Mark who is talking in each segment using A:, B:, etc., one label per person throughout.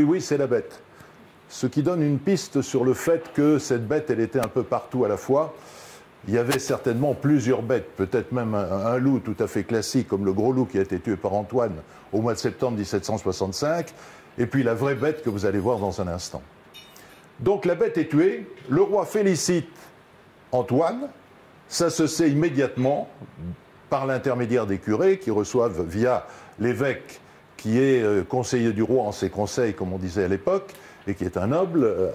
A: Oui, oui, c'est la bête. Ce qui donne une piste sur le fait que cette bête, elle était un peu partout à la fois. Il y avait certainement plusieurs bêtes, peut-être même un loup tout à fait classique, comme le gros loup qui a été tué par Antoine au mois de septembre 1765, et puis la vraie bête que vous allez voir dans un instant. Donc la bête est tuée, le roi félicite Antoine, ça se sait immédiatement par l'intermédiaire des curés qui reçoivent via l'évêque qui est conseiller du roi en ses conseils, comme on disait à l'époque, et qui est un noble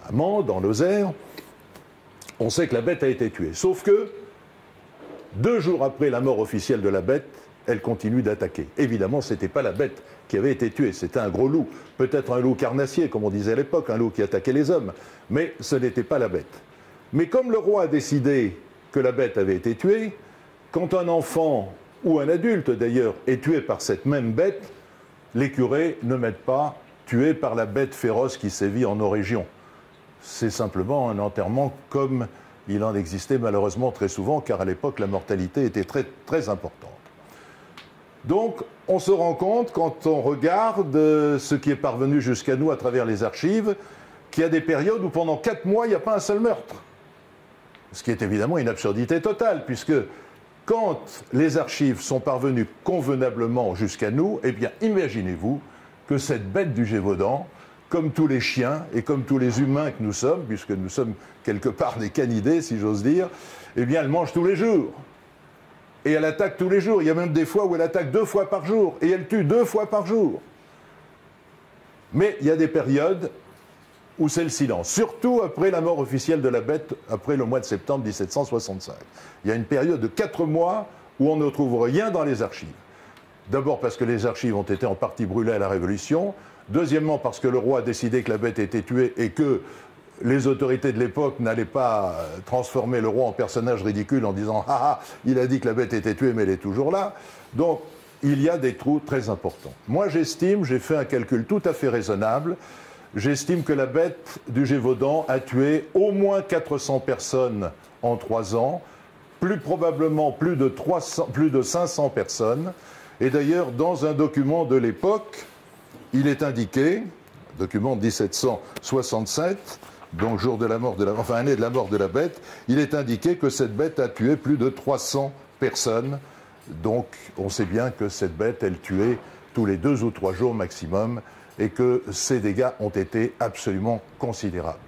A: à Mende, en Lozère. On sait que la bête a été tuée. Sauf que, 2 jours après la mort officielle de la bête, elle continue d'attaquer. Évidemment, ce n'était pas la bête qui avait été tuée, c'était un gros loup. Peut-être un loup carnassier, comme on disait à l'époque, un loup qui attaquait les hommes. Mais ce n'était pas la bête. Mais comme le roi a décidé que la bête avait été tuée, quand un enfant, ou un adulte d'ailleurs, est tué par cette même bête, les curés ne mettent pas tué par la bête féroce qui sévit en nos régions. C'est simplement un enterrement comme il en existait malheureusement très souvent, car à l'époque la mortalité était très, très importante. Donc on se rend compte, quand on regarde ce qui est parvenu jusqu'à nous à travers les archives, qu'il y a des périodes où pendant 4 mois il n'y a pas un seul meurtre. Ce qui est évidemment une absurdité totale, puisque quand les archives sont parvenues convenablement jusqu'à nous, eh bien imaginez-vous que cette bête du Gévaudan, comme tous les chiens et comme tous les humains que nous sommes, puisque nous sommes quelque part des canidés, si j'ose dire, eh bien elle mange tous les jours. Et elle attaque tous les jours. Il y a même des fois où elle attaque 2 fois par jour, et elle tue 2 fois par jour. Mais il y a des périodes où c'est le silence, surtout après la mort officielle de la bête, après le mois de septembre 1765. Il y a une période de 4 mois où on ne trouve rien dans les archives. D'abord parce que les archives ont été en partie brûlées à la Révolution. Deuxièmement parce que le roi a décidé que la bête était tuée et que les autorités de l'époque n'allaient pas transformer le roi en personnage ridicule en disant « Ah ah, il a dit que la bête était tuée mais elle est toujours là ». Donc il y a des trous très importants. Moi j'estime, j'ai fait un calcul tout à fait raisonnable, j'estime que la bête du Gévaudan a tué au moins 400 personnes en 3 ans, plus probablement plus de 500 personnes. Et d'ailleurs, dans un document de l'époque, il est indiqué, document de 1767, donc jour de la mort de la, enfin année de la mort de la bête, il est indiqué que cette bête a tué plus de 300 personnes. Donc on sait bien que cette bête, elle tuait tous les 2 ou 3 jours maximum, et que ces dégâts ont été absolument considérables.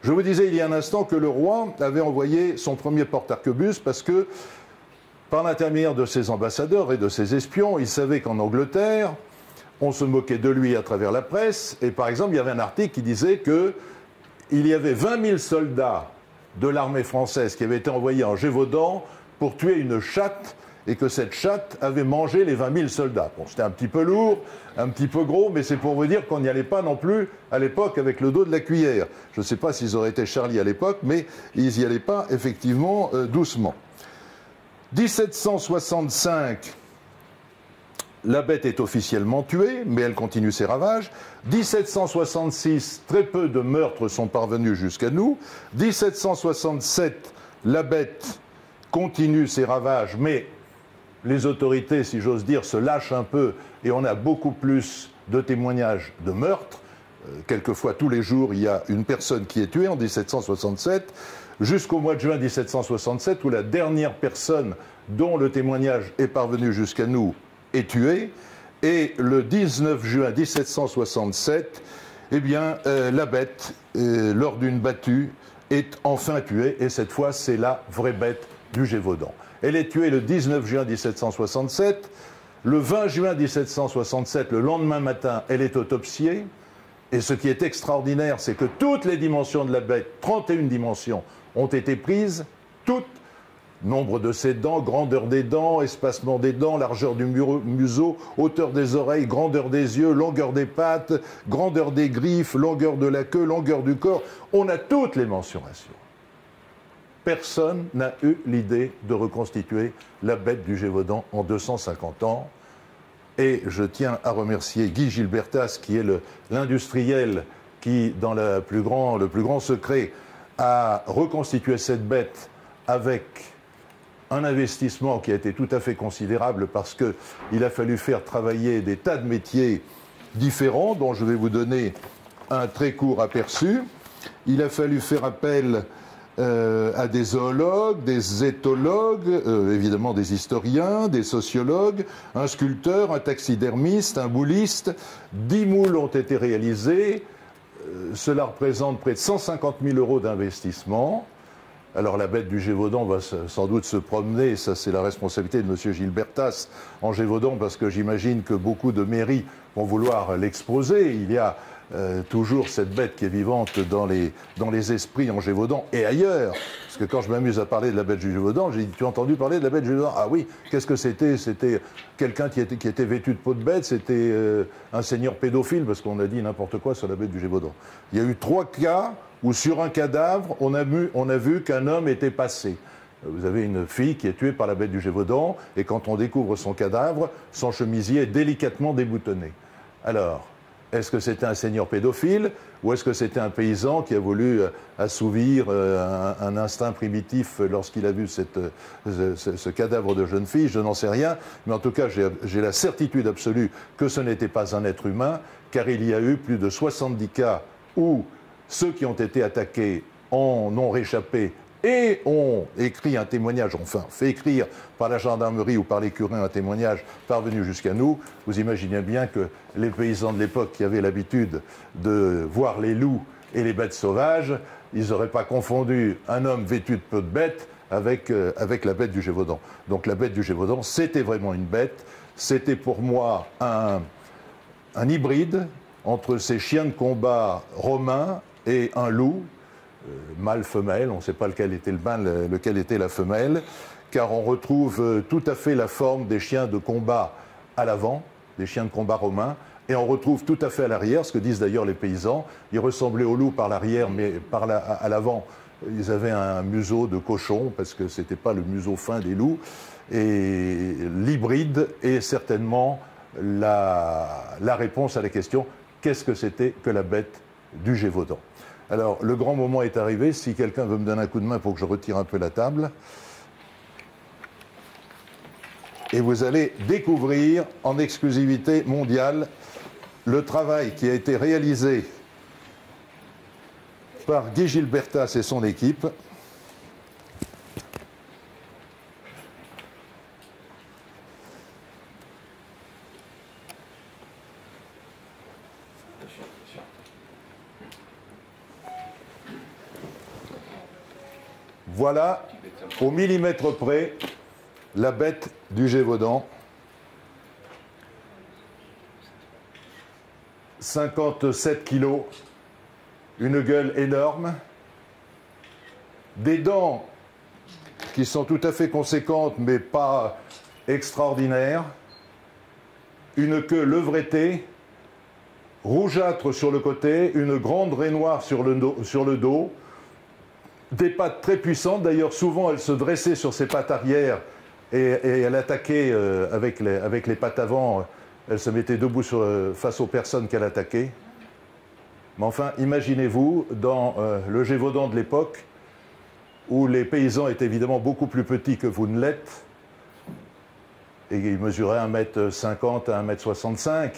A: Je vous disais il y a un instant que le roi avait envoyé son premier porte-arquebus parce que, par l'intermédiaire de ses ambassadeurs et de ses espions, il savait qu'en Angleterre, on se moquait de lui à travers la presse, et par exemple, il y avait un article qui disait qu'il y avait 20 000 soldats de l'armée française qui avaient été envoyés en Gévaudan pour tuer une chatte, et que cette chatte avait mangé les 20 000 soldats. Bon, c'était un petit peu lourd, un petit peu gros, mais c'est pour vous dire qu'on n'y allait pas non plus à l'époque avec le dos de la cuillère. Je ne sais pas s'ils auraient été Charlie à l'époque, mais ils n'y allaient pas effectivement doucement. 1765, la bête est officiellement tuée, mais elle continue ses ravages. 1766, très peu de meurtres sont parvenus jusqu'à nous. 1767, la bête continue ses ravages, mais les autorités, si j'ose dire, se lâchent un peu et on a beaucoup plus de témoignages de meurtres. Quelquefois, tous les jours, il y a une personne qui est tuée en 1767, jusqu'au mois de juin 1767, où la dernière personne dont le témoignage est parvenu jusqu'à nous est tuée. Et le 19 juin 1767, eh bien, la bête, lors d'une battue, est enfin tuée. Et cette fois, c'est la vraie bête du Gévaudan. Elle est tuée le 19 juin 1767. Le 20 juin 1767, le lendemain matin, elle est autopsiée. Et ce qui est extraordinaire, c'est que toutes les dimensions de la bête, 31 dimensions, ont été prises, toutes. Nombre de ses dents, grandeur des dents, espacement des dents, largeur du museau, hauteur des oreilles, grandeur des yeux, longueur des pattes, grandeur des griffes, longueur de la queue, longueur du corps. On a toutes les mensurations. Personne n'a eu l'idée de reconstituer la bête du Gévaudan en 250 ans. Et je tiens à remercier Guy Gilbertas, qui est l'industriel qui, dans le plus grand secret, a reconstitué cette bête avec un investissement qui a été tout à fait considérable parce qu'il a fallu faire travailler des tas de métiers différents, dont je vais vous donner un très court aperçu. Il a fallu faire appel à des zoologues, des éthologues, évidemment des historiens, des sociologues, un sculpteur, un taxidermiste, un mouliste. 10 moules ont été réalisés. Cela représente près de 150 000 € d'investissement. Alors la bête du Gévaudan va sans doute se promener, ça c'est la responsabilité de M. Gilbertas en Gévaudan, parce que j'imagine que beaucoup de mairies vont vouloir l'exposer. Il y a toujours cette bête qui est vivante dans les esprits en Gévaudan et ailleurs. Parce que quand je m'amuse à parler de la bête du Gévaudan, j'ai dit, tu as entendu parler de la bête du Gévaudan? Ah oui, qu'est-ce que c'était? C'était quelqu'un qui était vêtu de peau de bête, c'était un seigneur pédophile, parce qu'on a dit n'importe quoi sur la bête du Gévaudan. Il y a eu 3 cas où sur un cadavre, on a vu qu'un homme était passé. Vous avez une fille qui est tuée par la bête du Gévaudan, et quand on découvre son cadavre, son chemisier est délicatement déboutonné. Alors, est-ce que c'était un seigneur pédophile, ou est-ce que c'était un paysan qui a voulu assouvir un instinct primitif lorsqu'il a vu ce cadavre de jeune fille? Je n'en sais rien, mais en tout cas, j'ai la certitude absolue que ce n'était pas un être humain, car il y a eu plus de 70 cas où ceux qui ont été attaqués en ont réchappé et ont écrit un témoignage, enfin fait écrire par la gendarmerie ou par les curés un témoignage parvenu jusqu'à nous. Vous imaginez bien que les paysans de l'époque qui avaient l'habitude de voir les loups et les bêtes sauvages, ils n'auraient pas confondu un homme vêtu de peau de bête avec la bête du Gévaudan. Donc la bête du Gévaudan, c'était vraiment une bête. C'était pour moi un hybride entre ces chiens de combat romains et un loup, mâle-femelle, on ne sait pas lequel était le mâle, lequel était la femelle, car on retrouve tout à fait la forme des chiens de combat à l'avant, des chiens de combat romains, et on retrouve tout à fait à l'arrière, ce que disent d'ailleurs les paysans. Ils ressemblaient aux loups par l'arrière, mais à l'avant, ils avaient un museau de cochon, parce que ce n'était pas le museau fin des loups, et l'hybride est certainement la réponse à la question « Qu'est-ce que c'était que la bête du Gévaudan ?» Alors, le grand moment est arrivé. Si quelqu'un veut me donner un coup de main pour que je retire un peu la table. Et vous allez découvrir en exclusivité mondiale le travail qui a été réalisé par Guy Gilbertas et son équipe. Voilà, au millimètre près, la bête du Gévaudan. 57 kilos, une gueule énorme, des dents qui sont tout à fait conséquentes mais pas extraordinaires, une queue levretée, rougeâtre sur le côté, une grande raie noire sur le dos, des pattes très puissantes. D'ailleurs, souvent, elle se dressait sur ses pattes arrière et elle attaquait avec les pattes avant. Elle se mettait debout face aux personnes qu'elle attaquait. Mais enfin, imaginez-vous, dans le Gévaudan de l'époque, où les paysans étaient évidemment beaucoup plus petits que vous ne l'êtes, et ils mesuraient 1,50 m à 1,65 m,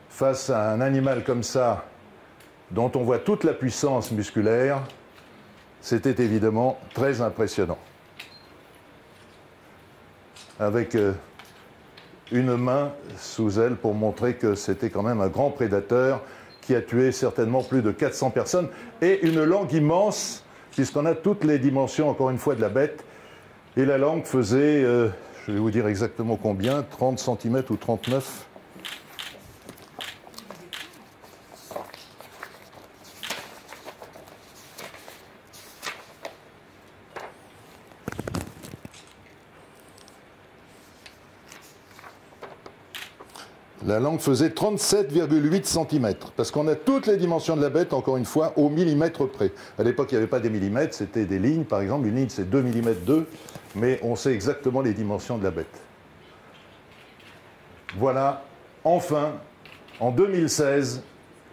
A: face à un animal comme ça, dont on voit toute la puissance musculaire, c'était évidemment très impressionnant. Avec une main sous elle pour montrer que c'était quand même un grand prédateur qui a tué certainement plus de 400 personnes, et une langue immense, puisqu'on a toutes les dimensions, encore une fois, de la bête, et la langue faisait, je vais vous dire exactement combien, 30 cm ou 39. La langue faisait 37,8 cm, parce qu'on a toutes les dimensions de la bête, encore une fois, au millimètre près. À l'époque, il n'y avait pas des millimètres, c'était des lignes, par exemple. Une ligne, c'est 2 mm 2, mais on sait exactement les dimensions de la bête. Voilà, enfin, en 2016,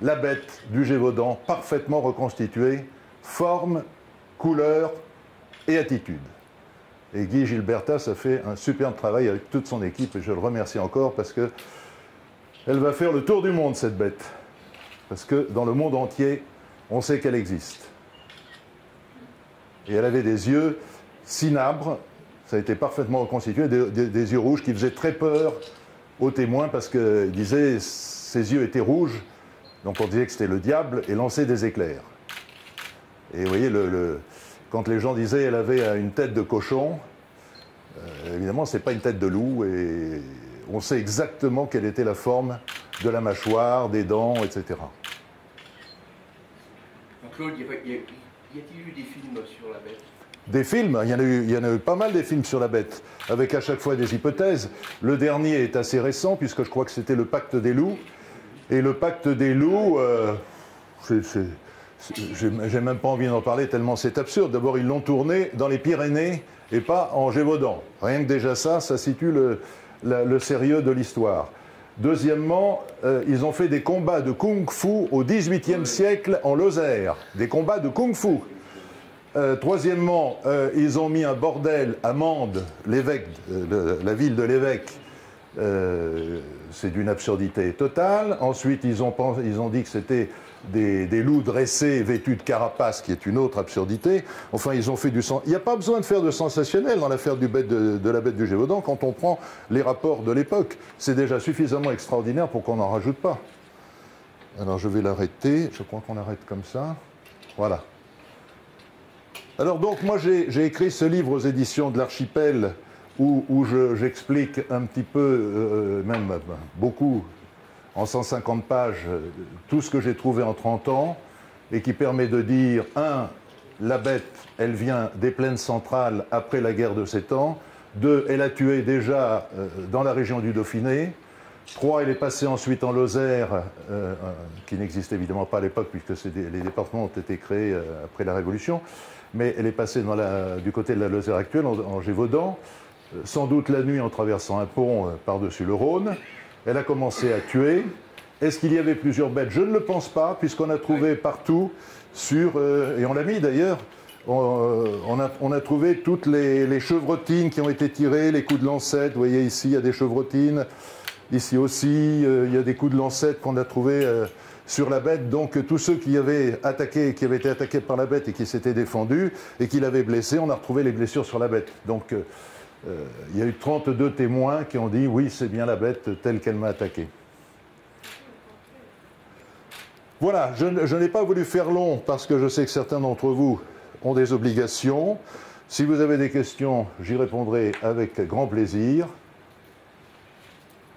A: la bête du Gévaudan, parfaitement reconstituée, forme, couleur et attitude. Et Guy Gilbertas a fait un superbe travail avec toute son équipe, et je le remercie encore, parce que Elle va faire le tour du monde, cette bête. Parce que dans le monde entier, on sait qu'elle existe. Et elle avait des yeux cinabres, ça a été parfaitement reconstitué, des yeux rouges qui faisaient très peur aux témoins parce qu'ils disaient ses yeux étaient rouges, donc on disait que c'était le diable et lançait des éclairs. Et vous voyez, quand les gens disaient qu'elle avait une tête de cochon, évidemment, ce n'est pas une tête de loup, et on sait exactement quelle était la forme de la mâchoire, des dents, etc.
B: Donc Claude, y a-t-il eu des films sur la bête?
A: Des films, il y en a eu pas mal des films sur la bête, avec à chaque fois des hypothèses. Le dernier est assez récent, puisque je crois que c'était le Pacte des loups. Et le Pacte des loups, j'ai même pas envie d'en parler tellement c'est absurde. D'abord, ils l'ont tourné dans les Pyrénées et pas en Gévaudan. Rien que déjà ça situe le sérieux de l'histoire. Deuxièmement, ils ont fait des combats de kung-fu au XVIIIe siècle en Lozère. Des combats de kung-fu. Troisièmement, ils ont mis un bordel à Mende, l'évêque, la ville de l'évêque. C'est d'une absurdité totale. Ensuite, ils ont dit que c'était des loups dressés vêtus de carapaces, qui est une autre absurdité. Enfin, ils ont fait du sang. Il n'y a pas besoin de faire de sensationnel dans l'affaire de la bête du Gévaudan quand on prend les rapports de l'époque. C'est déjà suffisamment extraordinaire pour qu'on n'en rajoute pas. Alors, je vais l'arrêter. Je crois qu'on arrête comme ça. Voilà. Alors donc, moi, j'ai écrit ce livre aux éditions de l'Archipel où j'explique un petit peu, même beaucoup, en 150 pages, tout ce que j'ai trouvé en 30 ans, et qui permet de dire, 1, la bête, elle vient des plaines centrales après la guerre de 7 ans, 2, elle a tué déjà dans la région du Dauphiné, 3, elle est passée ensuite en Lozère, qui n'existait évidemment pas à l'époque, puisque les départements ont été créés après la Révolution, mais elle est passée du côté de la Lozère actuelle, en Gévaudan, sans doute la nuit en traversant un pont par-dessus le Rhône. Elle a commencé à tuer. Est-ce qu'il y avait plusieurs bêtes? Je ne le pense pas, puisqu'on a trouvé partout, et on l'a mis d'ailleurs, on a trouvé toutes les chevrotines qui ont été tirées, les coups de lancette. Vous voyez ici, il y a des chevrotines. Ici aussi, il y a des coups de lancette qu'on a trouvés sur la bête. Donc tous ceux qui avaient été attaqués par la bête et qui s'étaient défendus et qui l'avaient blessé, on a retrouvé les blessures sur la bête. Donc il y a eu 32 témoins qui ont dit « oui, c'est bien la bête telle qu'elle m'a attaqué ». Voilà, je n'ai pas voulu faire long parce que je sais que certains d'entre vous ont des obligations. Si vous avez des questions, j'y répondrai avec grand plaisir.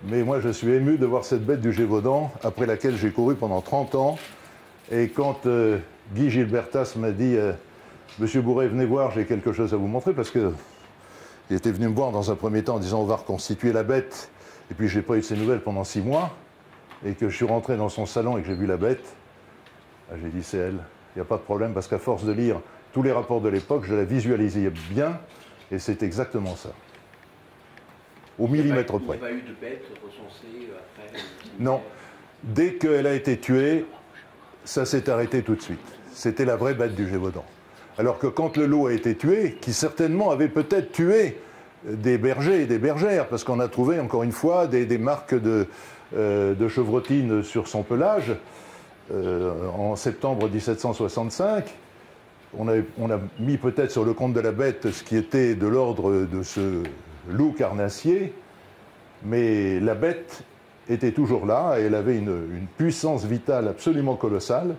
A: Mais moi, je suis ému de voir cette bête du Gévaudan, après laquelle j'ai couru pendant 30 ans. Et quand Guy Gilbertas m'a dit « Monsieur Bourret, venez voir, j'ai quelque chose à vous montrer », parce qu'il était venu me voir dans un premier temps en disant « on va reconstituer la bête ». Et puis, je n'ai pas eu de ses nouvelles pendant 6 mois. Et que je suis rentré dans son salon et que j'ai vu la bête, j'ai dit « c'est elle, il n'y a pas de problème », parce qu'à force de lire tous les rapports de l'époque, je la visualisais bien, et c'est exactement ça. Au millimètre près.
B: Il n'y a pas eu de bête recensée après?
A: Non. Dès qu'elle a été tuée, ça s'est arrêté tout de suite. C'était la vraie bête du Gévaudan. Alors que quand le loup a été tué, qui certainement avait peut-être tué des bergers et des bergères, parce qu'on a trouvé, encore une fois, des marques de chevrotines sur son pelage, en septembre 1765, on a mis peut-être sur le compte de la bête ce qui était de l'ordre de ce loup carnassier, mais la bête était toujours là, et elle avait une puissance vitale absolument colossale,